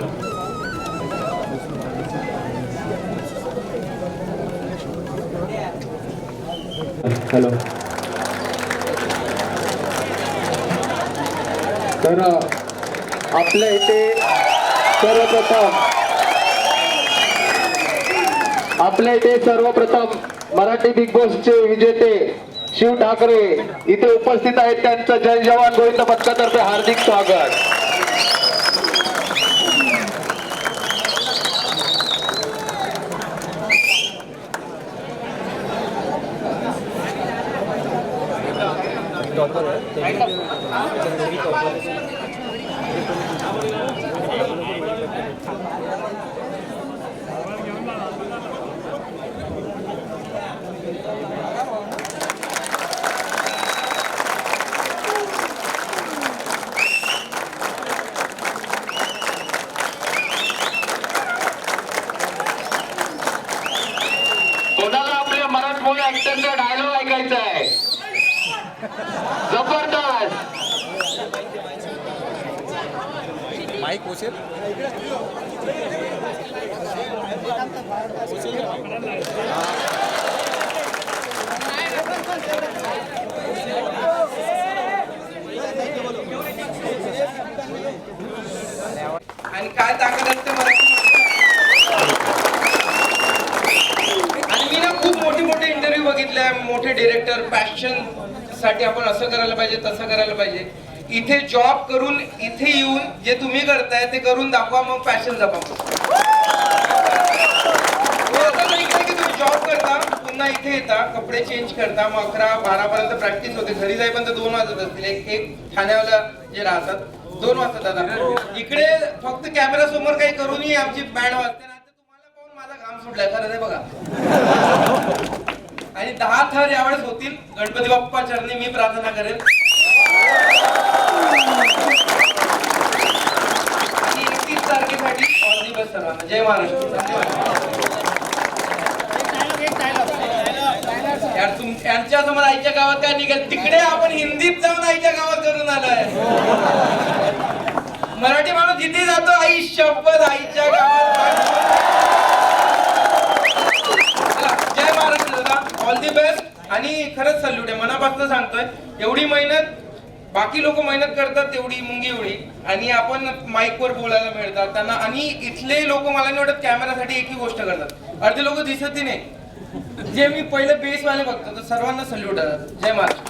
Hello. तर आपल्या इथे सर्वप्रथम मराठी बिग बॉसचे विजेते शिव ठाकरे इथे उपस्थित आहेत. त्यांचं जय जवान गोविंद पथकातर्फे हार्दिक स्वागत. कोणाला आपल्या मराठमोळी ऍक्टरचा डायलॉग ऐकायचा आहे? जबरदस्त. माईक पोचेल. आणि काय ताकद असते मराठी. आणि मी ना खूप मोठे इंटरव्ह्यू बघितले. मोठे डिरेक्टर पॅशन साठी आपण असं करायला पाहिजे तसं करायला पाहिजे. इथे जॉब करून इथे येऊन जे तुम्ही करताय ते करून दाखवा, मग पॅशन जपा. तुम्ही जॉब करता, पुन्हा इथे येता, कपडे चेंज करता, मग 11-12 पर्यंत प्रॅक्टिस होते. घरी जाईपर्यंत 2 वाजत असतील. एक ठाण्याला जे राहतात 2 वाजता दादा. इकडे फक्त कॅमेरा समोर काही करूनही आमची बँड वाजते. तुम्हाला पाहून माझा घाम सुटलाय खरं आहे बघा. आणि 10 थर यावेळेस होतील. गणपती बाप्पा चरणी मी प्रार्थना करेन. आणि 31 तारखेसाठी ऑल दी बेस्ट सर्वांना. जय महाराष्ट्र. यांच्या समोर आईच्या गावात काय निघेल, तिकडे आपण हिंदीत जाऊन आईच्या गावात करून आलोय. मराठी माणूस जिथे जातो आई शपथ आईच्या गावात. जय महाराष्ट्र दादा. All the best. आणि खरंच सल्यूट आहे, मनापासून सांगतोय. एवढी मेहनत बाकी लोक मेहनत करतात तेवढी मुंगी एवढी, आणि आपण माईकवर बोलायला मिळतात त्यांना. आणि इथले लोक मला नाही वाटत कॅमेरासाठी एकही गोष्ट करतात. अर्धे लोक दिसतही नाही. जे मी पहिले बेस वाले बघतो तर सर्वांना सल्यूट आहे. जय महाराष्ट्र.